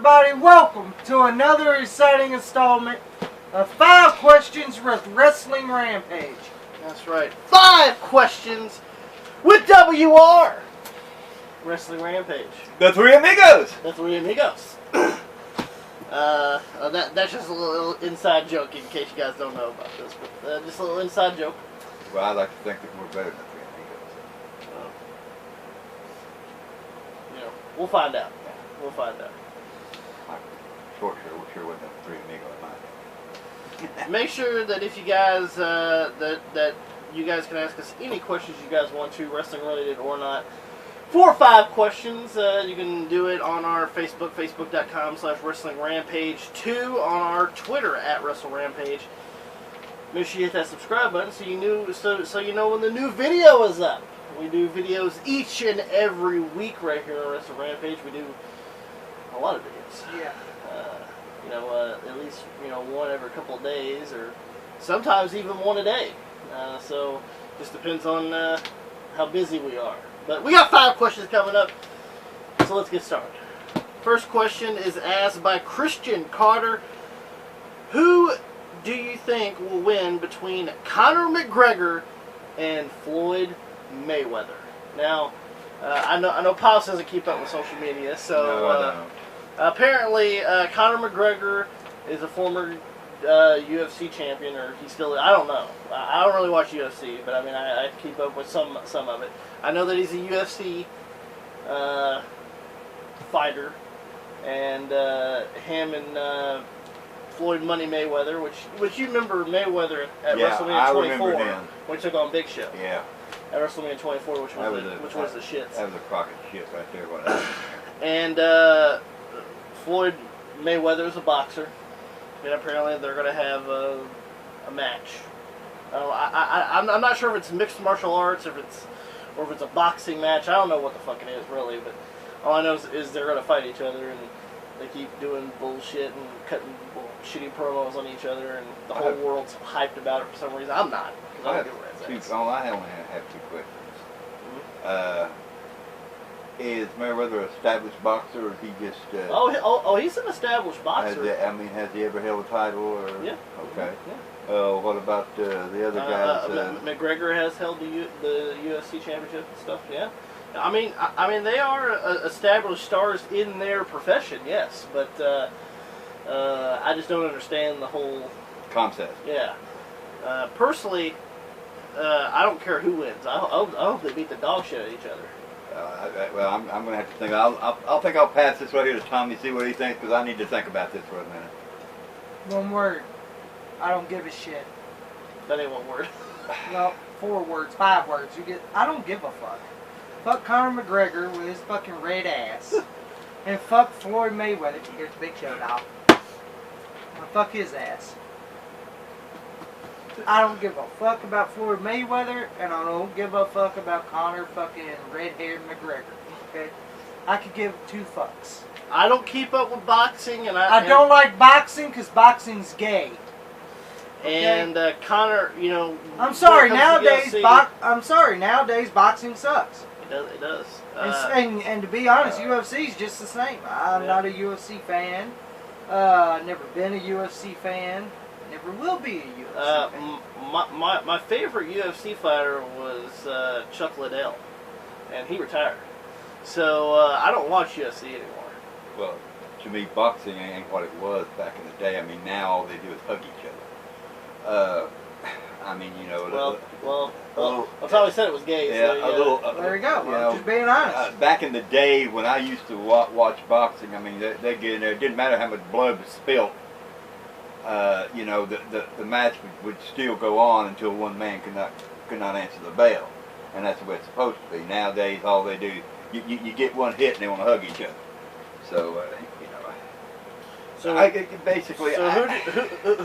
everybody, welcome to another exciting installment of 5 Questions with Wrestling Rampage. That's right. 5 questions with WR. Wrestling Rampage. The Three Amigos. The Three Amigos. That's just a little inside joke in case you guys don't know about this, but just a little inside joke. Well, I like to think that we're better than the Three Amigos. We'll find out. We'll find out. Sure wasn't the Three Amigos mine. Make sure that if you guys that you guys can ask us any questions you guys want to, wrestling related or not. 4 or 5 questions. You can do it on our Facebook, facebook.com/WrestlingRampage2, on our Twitter @WrestleRampage. Make sure you hit that subscribe button so you know when the new video is up. We do videos each and every week right here on Wrestle Rampage. We do a lot of videos. Yeah. At least one every couple of days, or sometimes even one a day. So just depends on how busy we are. But we got 5 questions coming up, so let's get started. First question is asked by Christian Carter. Who do you think will win between Conor McGregor and Floyd Mayweather? Now, I know Pops doesn't keep up with social media, so No, I don't. Apparently Conor McGregor is a former UFC champion, or he's still, I don't know. I don't really watch UFC, but I mean I keep up with some of it. I know that he's a UFC fighter, and him and Floyd Money Mayweather, which you remember Mayweather at WrestleMania 24 when he took on Big Show. Yeah. At WrestleMania 24, which was the shits. That was a crock of shit right there. What happened. And Floyd Mayweather is a boxer, and apparently they're going to have a match. I'm not sure if it's mixed martial arts, or if it's a boxing match. I don't know what the fuck it is really, but all I know is they're going to fight each other, and they keep doing bullshit and cutting shitty promos on each other, and the whole world's hyped about it for some reason. I'm not, because I don't give a rat's ass. I only have 2 questions. Is Mayweather an established boxer, or is he just... he's an established boxer. Has he ever held a title? Or? Yeah. Okay. Yeah. What about the other guys? McGregor has held the UFC championship and stuff. Yeah. I mean, they are established stars in their profession. Yes, but I just don't understand the whole concept. Yeah. Personally, I don't care who wins. I hope they beat the dog shit out of each other. I'm going to have to think. I'll pass this right here to Tommy, see what he thinks, because I need to think about this for a minute. 1 word. I don't give a shit. That ain't 1 word. Well, 4 words, 5 words. I don't give a fuck. Fuck Conor McGregor with his fucking red ass. And fuck Floyd Mayweather. Here's Big Show, dog. Fuck his ass. I don't give a fuck about Floyd Mayweather, and I don't give a fuck about Conor fucking red-haired McGregor. Okay? I could give 2 fucks. I don't keep up with boxing, and I don't like boxing because boxing's gay. Okay? And Conor, I'm sorry. Nowadays, boxing sucks. It does. And to be honest, UFC's just the same. I'm not a UFC fan. Never been a UFC fan. Never will be a UFC fan. My favorite UFC fighter was Chuck Liddell, and he retired. So I don't watch UFC anymore. Well, to me, boxing ain't what it was back in the day. I mean, now all they do is hug each other. Well, that's how he said it was gay. Yeah, so, there you go. Just being honest. Back in the day when I used to watch boxing, I mean, they get in there. It didn't matter how much blood was spilt. The match would still go on until one man could not answer the bell, and that's the way it's supposed to be. Nowadays, all they do, you get 1 hit and they want to hug each other. So basically. So who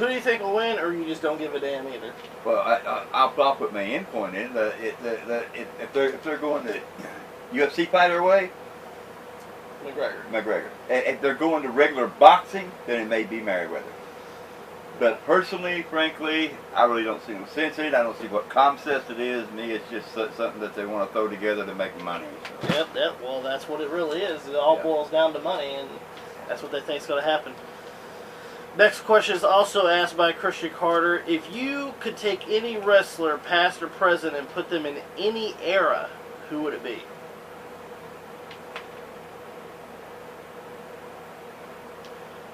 do you think will win, or you just don't give a damn either? Well, I'll put my end point in. If they're going the UFC fighter way, McGregor. If they're going to regular boxing, then it may be Mayweather. But personally, frankly, I really don't see no sense in it. I don't see what concept it is. Me, it's just something that they want to throw together to make money. So. Yep. Well, that's what it really is. It all boils down to money, and That's what they think is going to happen. Next question is also asked by Christian Carter. If you could take any wrestler, past or present, and put them in any era, who would it be?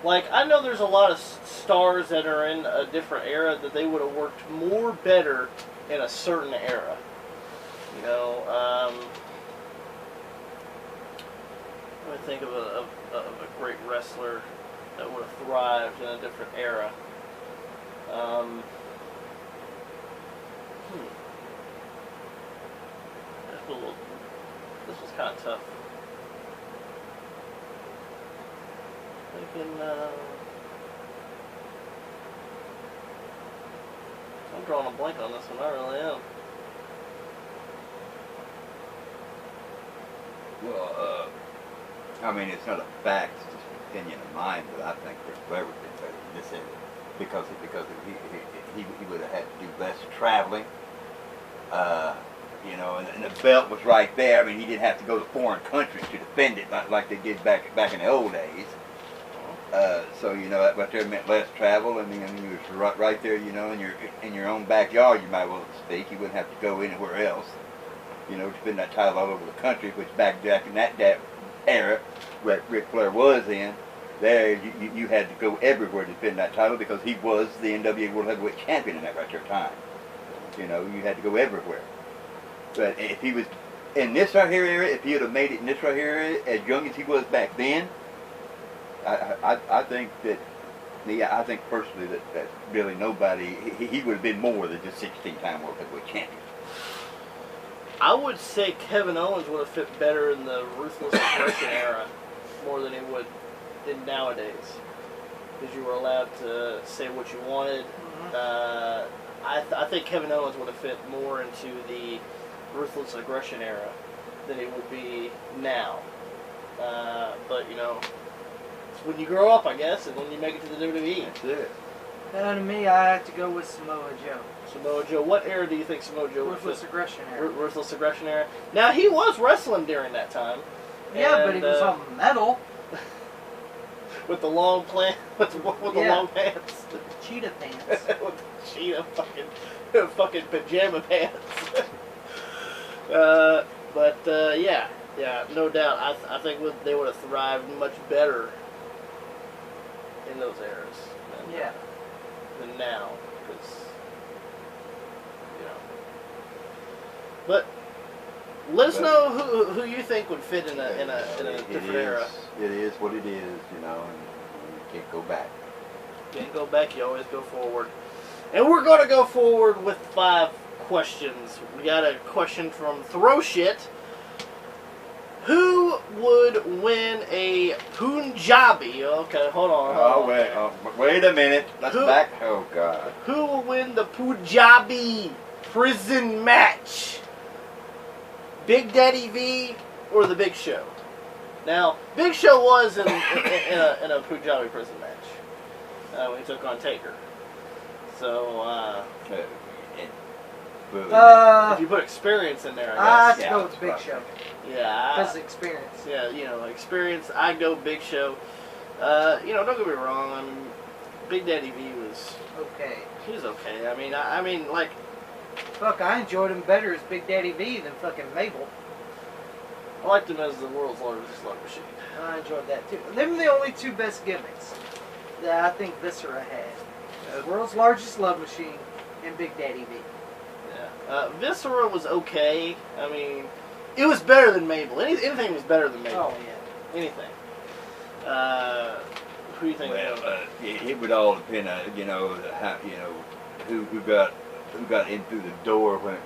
Like, I know there's a lot of stars that are in a different era that they would have worked more better in a certain era. You know, let me think of a great wrestler that would have thrived in a different era. This was kind of tough. Thinking, I'm drawing a blank on this one. I really am. Well, I mean, it's not a fact, it's just an opinion of mine, but I think Ric Flair would have been better in this area because he would have had to do less traveling. You know, and the belt was right there. I mean, he didn't have to go to foreign countries to defend it like they did back in the old days. So you know that right there meant less travel. I mean, you was right there. You know, in your own backyard, you might well speak. You wouldn't have to go anywhere else. You know, defend that title all over the country, which back in that era, where Ric Flair was in, there you had to go everywhere to defend that title because he was the NWA World Heavyweight Champion in that right there time. You know, you had to go everywhere. But if he was in this right here area, if he would have made it in this right here area, as young as he was back then, I think that, yeah, I think personally that really nobody, he would have been more than just 16-time World Heavyweight Champion. I would say Kevin Owens would have fit better in the Ruthless Aggression era more than he would in nowadays. Because you were allowed to say what you wanted. I think Kevin Owens would have fit more into the Ruthless Aggression era than he would be now. But, you know, it's when you grow up, I guess, and when you make it to the WWE. That's it. And to me, I have to go with Samoa Joe. Samoa Joe. What era do you think Samoa Joe would fit? Ruthless Aggression era. Ruthless Aggression era. Now, he was wrestling during that time. Yeah, but he was on metal. With the long with the long pants. With the cheetah pants. With the cheetah fucking pajama pants. Yeah, no doubt. I think they would have thrived much better in those eras than now, because you know. But let us know who you think would fit in a different era. It is what it is, you know, and you can't go back. Can't go back. You always go forward. And we're going to go forward with 5 questions. We got a question from Throw Shit. Who would win a Punjabi? Okay, hold on. Wait a minute. Let's back. Oh, God. Who will win the Punjabi prison match? Big Daddy V or the Big Show? Now, Big Show was in a Punjabi prison match when he took on Taker. So, if you put experience in there, I I have guess. to go with Big Show. Yeah. Because experience. Yeah, you know, experience. I go Big Show. You know, don't get me wrong. I mean, Big Daddy V was okay. He was okay. I mean, like. Fuck, I enjoyed him better as Big Daddy V than fucking Mabel. I liked him as the world's largest slot machine. I enjoyed that too. Them are the only 2 best gimmicks that I think Viscera had. The world's largest love machine and Big Daddy V. Yeah. Viscera was okay. I mean, it was better than Mabel. Anything was better than Mabel. Oh, yeah. Anything. Who do you think? Well, it would all depend on, you know, how, you know, who got in through the door when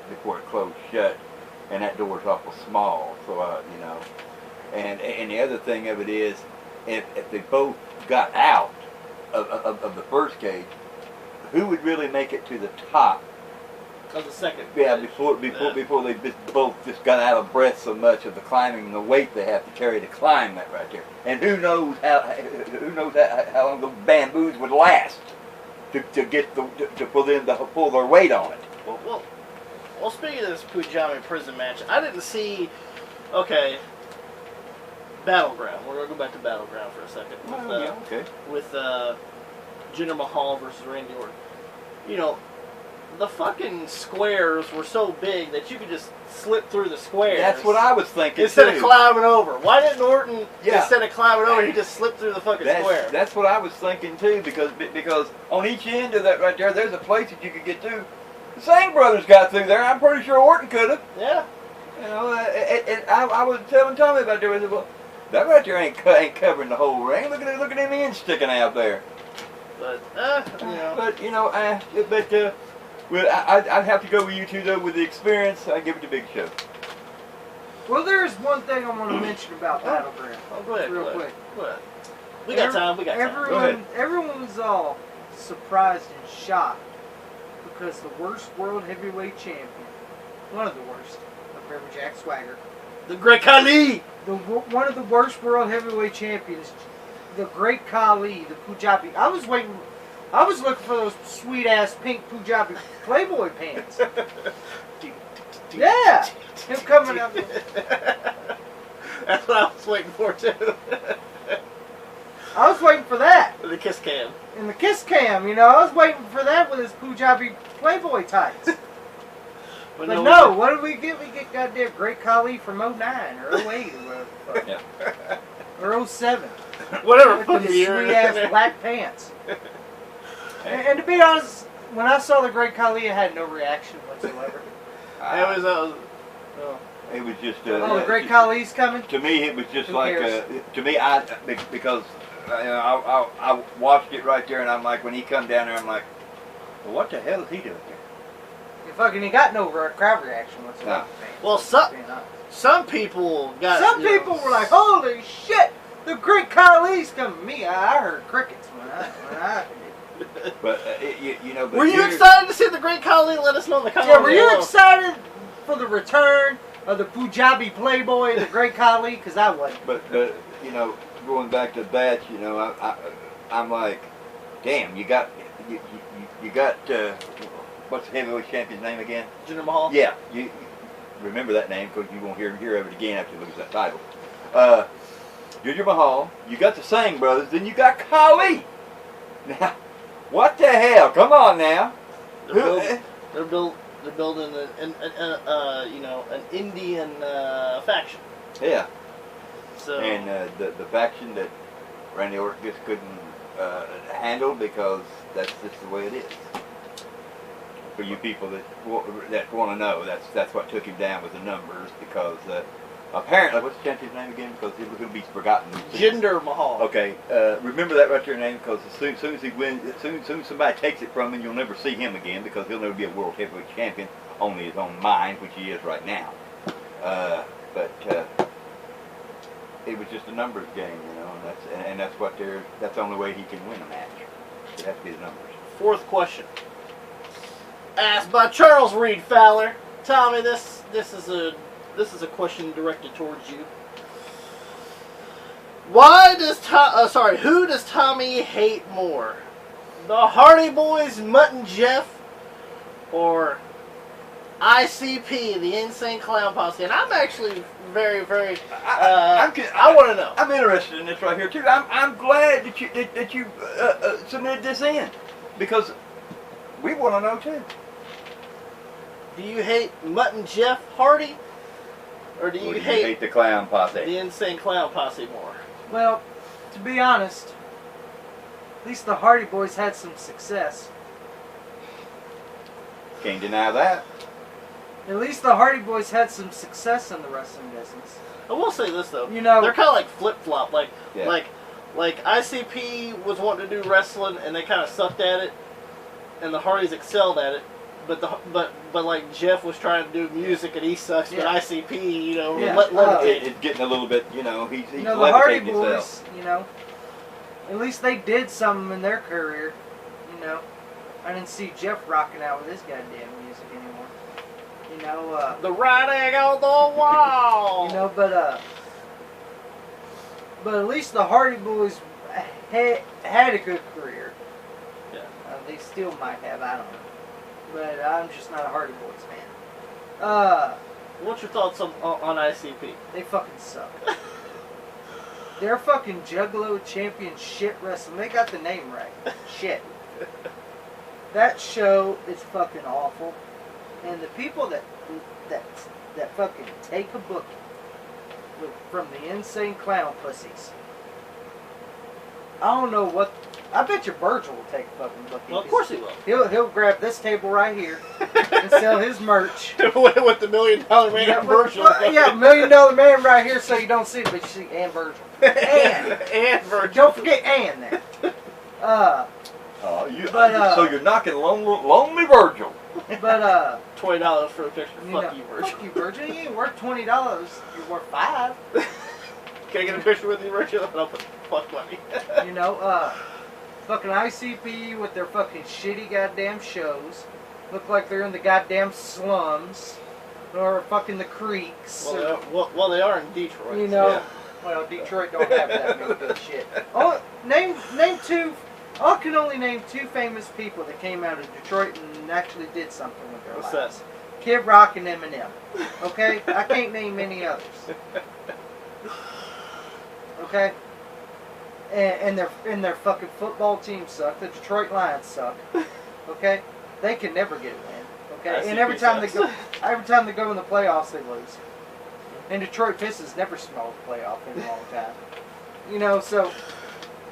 before it closed shut. And that door's awful small, so you know. And the other thing of it is, if they both got out of the first cage, who would really make it to the top? Of the second. Yeah, before they both just got out of breath so much of the climbing and the weight they have to carry to climb that right there. And who knows how long those bamboos would last to get to pull their weight on it. Well, speaking of this Punjabi prison match, I didn't see. Okay, Battleground. We're gonna go back to Battleground for a second. With, yeah, okay. With Jinder Mahal versus Randy Orton. You know, the fucking squares were so big that you could just slip through the squares. That's what I was thinking instead too. of climbing over. Why didn't Orton, Yeah. instead of climbing over, he just slipped through the fucking square? That's what I was thinking too, because on each end of that right there, there's a place that you could get to. The Singh brothers got through there. I'm pretty sure Orton could have. Yeah. You know, I was telling Tommy about that. I said, well, that right there ain't covering the whole ring. Look at them ends sticking out there. But you know. But you know, well, I'd have to go with you two though. With the experience, I give it to Big Show. Well, there's one thing I want to mention about Battleground. Oh, go ahead. Real go ahead. quick. Go ahead. We got time. We got time. Everyone was all surprised and shocked because the worst world heavyweight champion, one of the worst, remember Jack Swagger, The Great Khali. one of the worst world heavyweight champions, the Great Khali, the Punjabi. I was looking for those sweet ass pink Punjabi Playboy pants. Yeah, him coming up. That's what I was waiting for too. I was waiting for that. The kiss cam. In the kiss cam, you know, I was waiting for that with his Punjabi Playboy tights. But no, what did we get? We get goddamn Great Khali from 09 or 08 or whatever. Yeah. Or 07. Whatever With fucking his year. sweet ass black pants. And to be honest, when I saw the Great Khali, I had no reaction whatsoever. It was It was just. Oh, the Great Khali's coming? To me, it was just Who like. cares? To me, because I watched it right there, and I'm like, when he come down there, I'm like, well, what the hell is he doing here? He got no crowd reaction whatsoever. No. Well, some people got. Some people were like, "Holy shit, the Great Khali's coming!" Me, I heard crickets when I But you know. But were you excited to see the Great Khali? Let us know in the comments. Yeah, were you excited for the return of the Punjabi Playboy, the Great Khali? Because I wasn't. But you know, going back to that, you know, I'm like, damn, you got what's the heavyweight champion's name again? Jinder Mahal. Yeah, you remember that name because you won't hear of it again after you look at that title. Jinder Mahal, you got the Singh brothers, then you got Khali. Now, what the hell? Come on now. They're building an Indian faction. Yeah. So And the faction that Randy Orton just couldn't handle because that's just the way it is. For you people that want to know, that's what took him down with the numbers because apparently, what's the champion's name again? Because he'll be forgotten. Jinder Mahal. Okay, remember that right there name because as soon as he wins, as soon as somebody takes it from him, you'll never see him again because he'll never be a world heavyweight champion, only his own mind, which he is right now. But it was just a numbers game, you know, and that's that's the only way he can win a match. It has to be the numbers. Fourth question. Asked by Charles Reed Fowler. Tommy, this is a question directed towards you. Who does Tommy hate more? The Hardy Boys, Mutt and Jeff, or ICP, the Insane Clown Posse? And I'm actually very, very. I want to know. I'm interested in this right here too. I'm glad that you submitted this in because we want to know too. Do you hate Mutt and Jeff Hardy? Or do you hate the Clown Posse? The Insane Clown Posse more? Well, to be honest, at least the Hardy Boys had some success. Can't deny that. At least the Hardy Boys had some success in the wrestling business. I will say this though, you know, they're kind of like flip flop. Like ICP was wanting to do wrestling and they kind of sucked at it, and the Hardys excelled at it. But like Jeff was trying to do music and he sucks, but ICP, you know, it's getting a little bit, you know, he's you know, the Hardy Boys, you know, at least they did something in their career, you know. I didn't see Jeff rocking out with his goddamn music anymore. You know, the writing on the wall. You know, but at least the Hardy Boys had a good career. Yeah. They still might have, I don't know. But I'm just not a Hardy Boys fan. What's your thoughts on ICP? They fucking suck. They're fucking Juggalo Champion shit wrestling. They got the name right. Shit. That show is fucking awful. And the people that fucking take a booking from the insane clown pussies. I don't know what. I bet you Virgil will take a fucking booking. Well, of course he will. He'll grab this table right here and sell his merch. With the $1 million man Yeah, Virgil. yeah, $1 million man right here, so you don't see it, but you see and Virgil. And Virgil. Don't forget and there. So you're knocking lonely Virgil. But $20 for a picture. Fuck you, Virgil. Fuck you, Virgil. You ain't worth $20. You're worth $5. Can I get a picture with you, Virgil? I'll put fuck money. You know, fucking ICP with their fucking shitty goddamn shows. Look like they're in the goddamn slums. Or fucking the creeks. Well, they are in Detroit. You know, yeah. Well, Detroit don't have that many good shit. Oh, name two. I can only name two famous people that came out of Detroit and actually did something with their What's lives. that? Kid Rock and Eminem. Okay? I can't name any others. Okay? And their fucking football team suck. The Detroit Lions suck. Okay? They can never get a win. Okay? And every time they go in the playoffs, they lose. And Detroit Pistons never smelled a playoff in a long time. You know, so.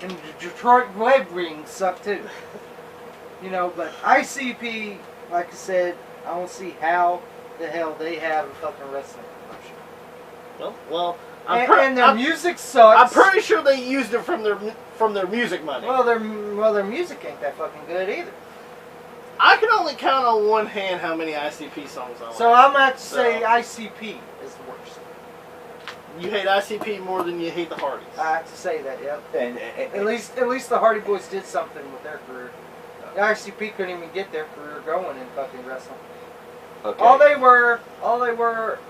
And the Detroit Red Wings suck too. You know, but ICP, like I said, I don't see how the hell they have a fucking wrestling promotion. Well, and their music sucks. I'm pretty sure they used it from their music money. Well, their music ain't that fucking good either. I can only count on one hand how many ICP songs I like. So I'm going to have to say ICP is the worst. You hate ICP more than you hate the Hardys. I have to say that, yep. And At least the Hardy Boys did something with their career. The ICP couldn't even get their career going in fucking wrestling. okay. All they were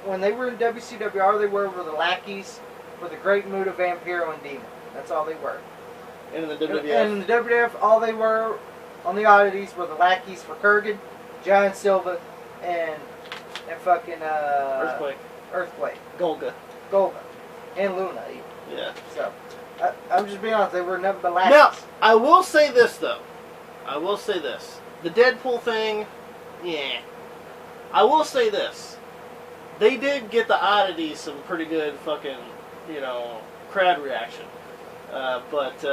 when they were in WCW, all they were the lackeys for the Great Muta, Vampiro, and Demon. That's all they were. And in the WWF. And in the WWF, all they were on the oddities were the lackeys for Kurgan, Giant Silva, and fucking Earthquake. Golga. Golga, and Luna even. Yeah. So, I'm just being honest, they were nothing but lackeys. Now, I will say this, though. The Deadpool thing, yeah. I will say this. They did get the oddities some pretty good fucking, crowd reaction. But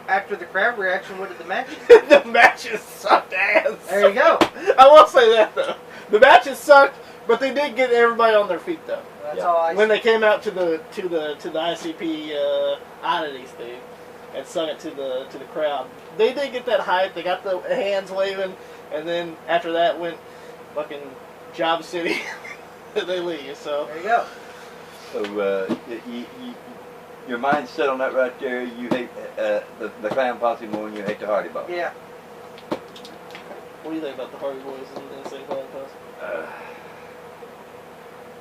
after the crowd reaction, what did the matches? The matches sucked ass. There you go. I will say that, though. The matches sucked, but they did get everybody on their feet, though. That's all I when they came out to the ICP oddities thing and sung it to the crowd, they did get that hype. They got the hands waving, and then after that went fucking Job City. They leave. So there you go. So your mind's set on that right there. You hate the Clown Posse more than you hate the Hardy Boys. Yeah. What do you think about the Hardy Boys and the Insane Clown Posse?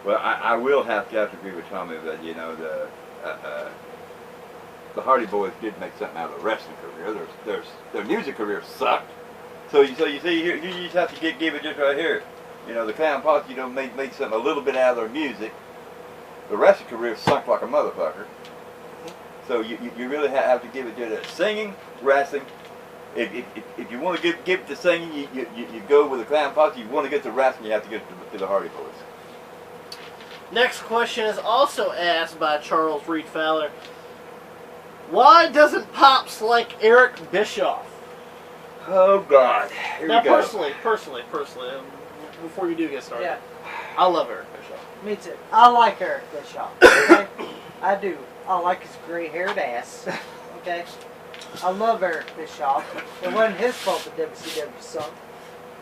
Well, I will have to agree with Tommy that the Hardy Boys did make something out of the wrestling career. Their music career sucked. So you see here, you just have to give it just right here. The Clown Posse made something a little bit out of their music. The wrestling career sunk like a motherfucker. So you really have to give it to the singing, wrestling. If you want to give it to singing, you go with the Clown Posse. If you want to get to wrestling, you have to get to the Hardy Boys. Next question is also asked by Charles Reed Fowler. Why doesn't Pops like Eric Bischoff? Oh God! Here Now, we go. personally, before you do get started, Yeah. I love Eric Bischoff. Me too. I like Eric Bischoff. Okay? I do. I like his gray-haired ass. Okay? I love Eric Bischoff. It wasn't his fault that WCW sunk.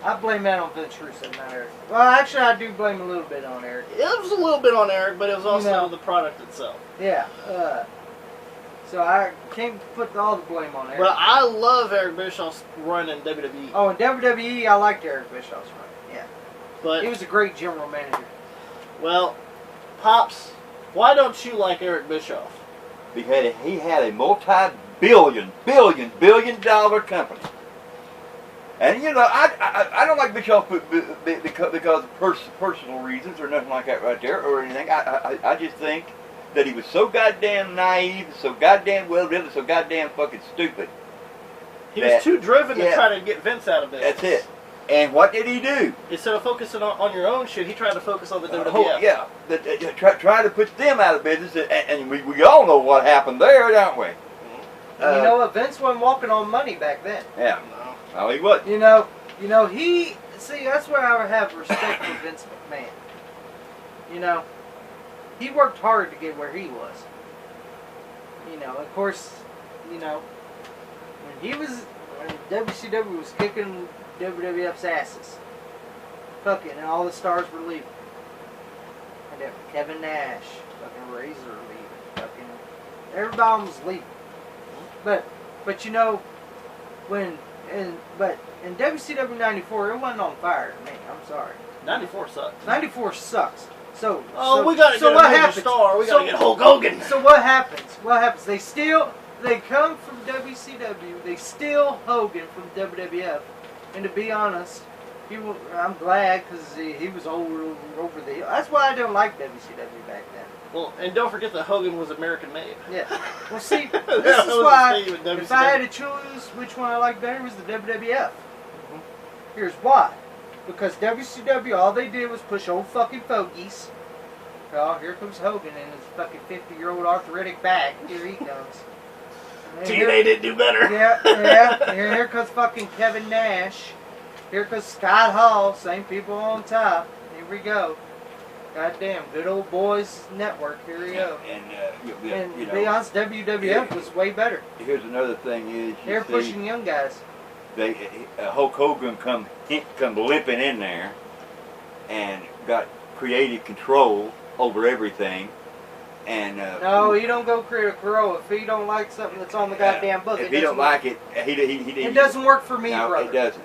I blame that on Vince Russo, not Eric. Well, actually, I do blame a little bit on Eric. It was a little bit on Eric, but it was also the product itself. Yeah. So I can't put all the blame on Eric. But I love Eric Bischoff's run in WWE. Oh, in WWE, I liked Eric Bischoff's run. Yeah. But he was a great general manager. Well, Pops, why don't you like Eric Bischoff? Because he had a multi-billion dollar company. And I don't like Bischoff because of personal reasons or nothing like that right there or anything. I just think that he was so goddamn naive, so goddamn well-driven, so goddamn fucking stupid. He was too driven to try to get Vince out of business. That's it. And what did he do? Instead of focusing on your own shit, he tried to focus on the WWF. Yeah, try to put them out of business, and we all know what happened there, don't we? And you know what? Vince wasn't walking on money back then. Yeah. No, he wasn't. You know, he... See, that's where I would have respect for Vince McMahon. You know, he worked hard to get where he was. You know, of course, you know, when WCW was kicking WWF's asses, fucking, and all the stars were leaving. And then Kevin Nash, fucking Razor leaving, fucking, everybody was leaving. But you know, in WCW 94, it wasn't on fire to me. I'm sorry. 94 sucks. 94 sucks. So we gotta get a major star. We gotta get Hulk Hogan. So what happens? What happens? They come from WCW. They steal Hogan from WWF. And to be honest, I'm glad because he was over the hill. That's why I don't like WCW back then. Well, and don't forget that Hogan was American made. Yeah. Well, see, this is why if I had to choose which one I liked better, it was the WWF. Here's why. Because WCW, all they did was push old fucking fogies. Oh, here comes Hogan and his fucking 50-year-old arthritic back. Here he comes. TNA didn't do better. Yeah. Here comes fucking Kevin Nash. Here comes Scott Hall. Same people on top. Here we go. Goddamn, good old boys network. Here we go. And to be honest, WWF was way better. Here's another thing is they're pushing young guys. Hulk Hogan come limping in there and got creative control over everything. And no, he don't go creative control if he don't like something that's on the goddamn book. If he don't like it, it doesn't work for me, brother. No, it doesn't.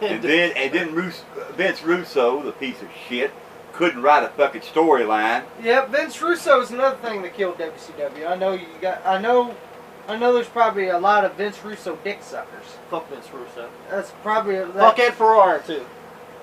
and then Vince Russo, the piece of shit, couldn't write a fucking storyline. Yeah, Vince Russo is another thing that killed WCW. I know there's probably a lot of Vince Russo dick suckers. Fuck Vince Russo. That's probably fuck Ed Ferrara too.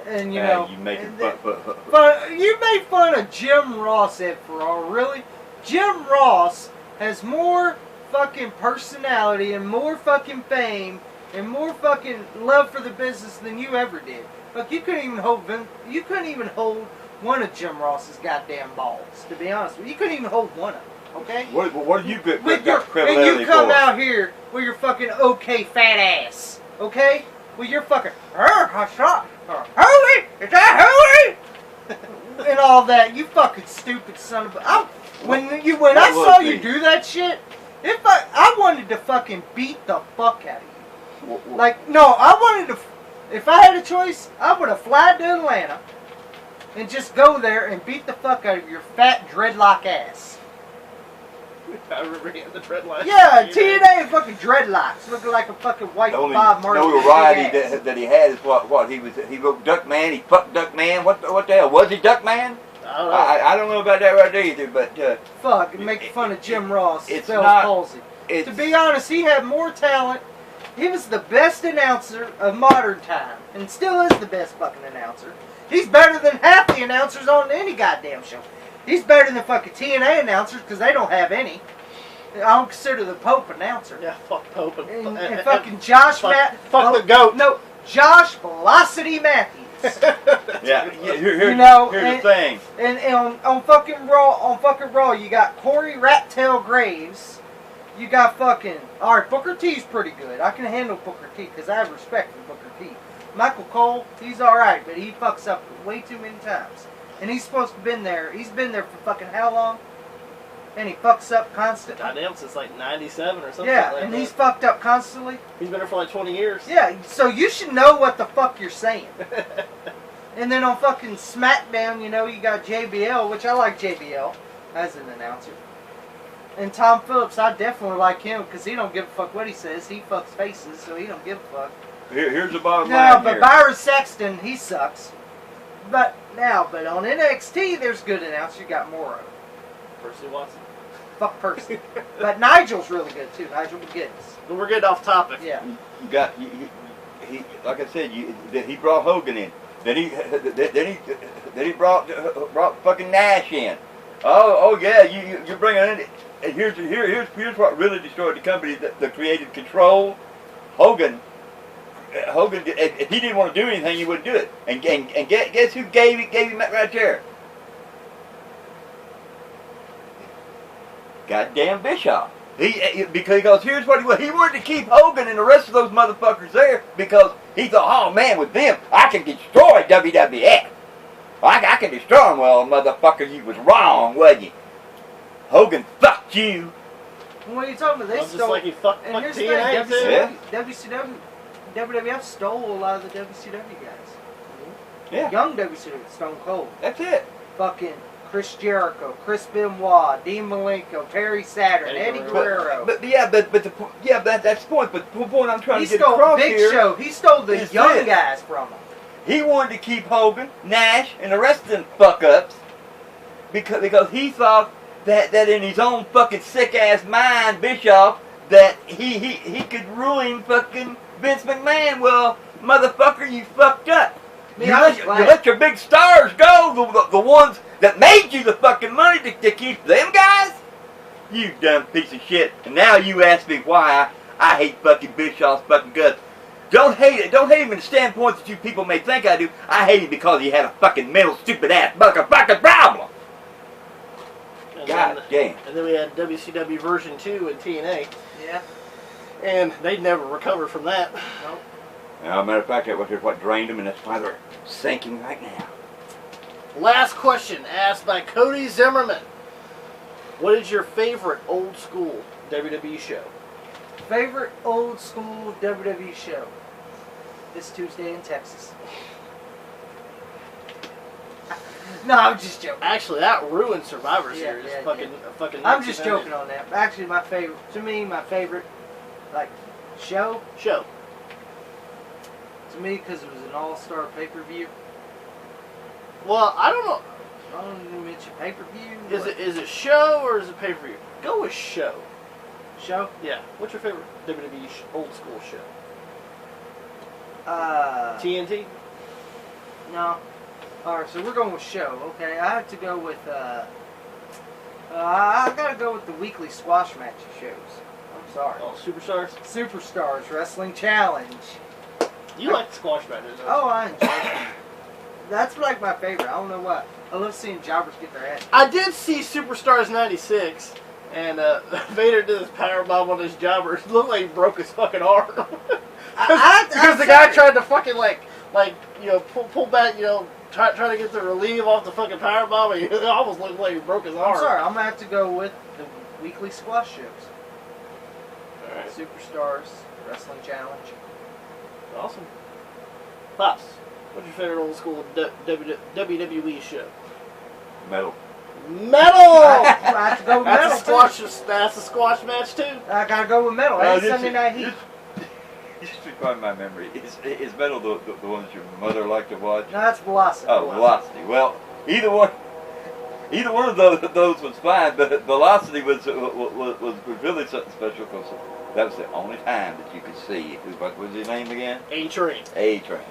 And you know, you making you made fun of Jim Ross, Ed Ferrara. Really? Jim Ross has more fucking personality and more fucking fame and more fucking love for the business than you ever did. Look, you couldn't even hold one of Jim Ross's goddamn balls. To be honest with you, couldn't even hold one of them. Okay? What do you got credibility and you come out here with your fucking okay fat ass. Okay? With your fucking Holy! Is that Holy? And all that. You fucking stupid son of a... When I saw you do that shit, I wanted to fucking beat the fuck out of you. Like, no, I wanted to... If I had a choice, I would have flied to Atlanta and just go there and beat the fuck out of your fat dreadlock ass. I remember he had the dreadlocks. Yeah, TNA fucking dreadlocks, looking like a fucking white Bob Marley. The only variety that he had is what he wrote Duckman. He fucked Duckman. What the hell was he Duckman? I don't know. I don't know about that right there either, but fuck, and making fun of Jim Ross. It's Bell's not palsy. To be honest, he had more talent. He was the best announcer of modern time, and still is the best fucking announcer. He's better than half the announcers on any goddamn show. He's better than fucking TNA announcers because they don't have any. I don't consider the Pope announcer. Yeah, fuck Pope and fucking Josh fuck the goat. No, Josh Velocity Matthews. Yeah, here's the thing. And on fucking Raw, you got Corey Rattail Graves. You got fucking... Alright, Booker T's pretty good. I can handle Booker T because I have respect for Booker T. Michael Cole, he's alright, but he fucks up way too many times. And he's supposed to have been there. He's been there for fucking how long? And he fucks up constantly. Goddamn, since like 97 or something yeah, like and that. he's fucked up constantly. He's been there for like 20 years. Yeah, so you should know what the fuck you're saying. And then on fucking SmackDown, you know, you got JBL, which I like JBL as an announcer. And Tom Phillips, I definitely like him because he don't give a fuck what he says. He fucks faces, so he don't give a fuck. Here's the bottom line. No, but Byron Saxton, he sucks. But on NXT, there's good announcers. You got Morrow. Percy Watson. Fuck Percy. But Nigel's really good too. Nigel McGuinness. But we're getting off topic. Yeah. You got he like I said, he brought Hogan in. Then he brought fucking Nash in. Oh yeah, you're bringing in. And here's what really destroyed the company that created control. Hogan, if he didn't want to do anything, he wouldn't do it. And guess who gave him that right there? Goddamn Bischoff. Because here's what he wanted to keep Hogan and the rest of those motherfuckers there because he thought, oh man, with them I can destroy WWF. I can destroy them. Well, motherfucker, you was wrong, wasn't you? Hogan fucked you. What are you talking about? They Just stole. like he fucked And here's the TNA thing, too. WCW, WWF stole a lot of the WCW guys. Yeah. Young WCW, Stone Cold. That's it. Fucking Chris Jericho, Chris Benoit, Dean Malenko, Perry Saturn, Eddie Guerrero. But that's the point. But the point I'm trying He to get stole across Big here. Show. He stole the is young this. guys from him. He wanted to keep Hogan, Nash, and the rest of them fuck-ups because he thought that in his own fucking sick-ass mind, Bischoff, that he could ruin fucking Vince McMahon. Well, motherfucker, you fucked up. You let your big stars go, the ones that made you the fucking money to keep them guys? You dumb piece of shit. And now you ask me why I hate fucking Bischoff's fucking guts. Don't hate him in the standpoint that you people may think I do. I hate him because he had a fucking mental stupid ass fucking problem. God damn. And then we had WCW version 2 and TNA. Yeah. And they never recovered from that. Nope. As a matter of fact, that was what drained them, and that's why they're sinking right now. Last question asked by Cody Zimmerman. What is your favorite old school WWE show? Favorite old school WWE show? This Tuesday in Texas. No, I'm just joking. Actually, that ruined Survivor Yeah, Series. yeah, Fucking. I'm just joking on that. Actually, my favorite, like, show. To me, because it was an all-star pay-per-view. Well, I don't know. I don't even mention pay-per-view. Is it show or is it pay-per-view? Go with show. Show? Yeah. What's your favorite WWE old school show? TNT? No. Alright, so we're going with show. Okay, I have to go with, I gotta go with the weekly squash match shows. I'm sorry. Oh, Superstars? Superstars Wrestling Challenge. You like the squash matches, don't you? Oh, I enjoy that. That's like my favorite. I don't know what. I love seeing jobbers get their ass. I did see Superstars 96, and Vader did his powerbomb on his jobber. It looked like he broke his fucking arm. Because the guy tried to fucking, pull back, try to get the relief off the fucking powerbomb, and it almost looked like he broke his arm. I'm sorry. I'm going to have to go with the weekly squash shows. Alright. Superstars Wrestling Challenge. Awesome. Pops, what's your favorite old school WWE show? Metal. Metal! I have to go with metal. That's a squash match too. I gotta go with metal. Hey, Sunday Night Heat. Just refine my memory. Is Metal the one that your mother liked to watch? No, that's Velocity. Oh, Velocity. Well, either one of those was fine, but Velocity was really something special because that was the only time that you could see. What was his name again? A-Train. A-Train.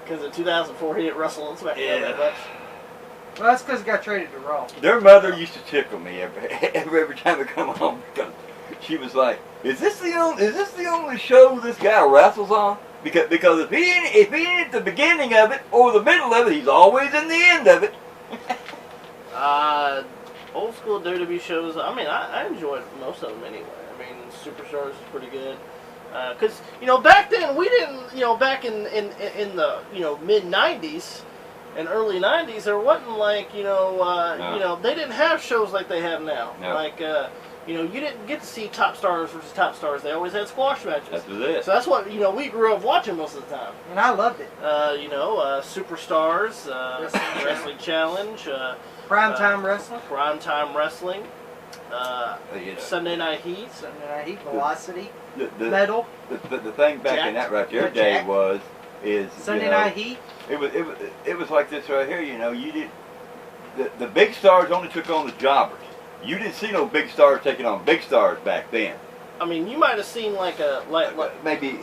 Because in 2004 he didn't wrestle on SmackDown that much. Well, that's because he got traded to Raw. Their mother used to tickle me every time I come home because she was like, "Is this the only show this guy wrestles on? Because if he ain't at the beginning of it or the middle of it, he's always in the end of it." Old school WWE shows. I mean, I enjoyed most of them anyway. I mean, Superstars is pretty good. Because back then we didn't. Back in the mid '90s. And early '90s, there wasn't like No. they didn't have shows like they have now. No. Like you didn't get to see top stars versus top stars. They always had squash matches. That's it. So that's what we grew up watching most of the time. And I loved it. Superstars, Wrestling Challenge, Primetime Wrestling. Primetime Wrestling, Sunday Night Heat. Sunday Night Heat. Velocity. The Metal. the thing back in that right there day is Sunday Night Heat. It was like this right here. You did the big stars only took on the jobbers. You didn't see no big stars taking on big stars back then. I mean, you might have seen like Maybe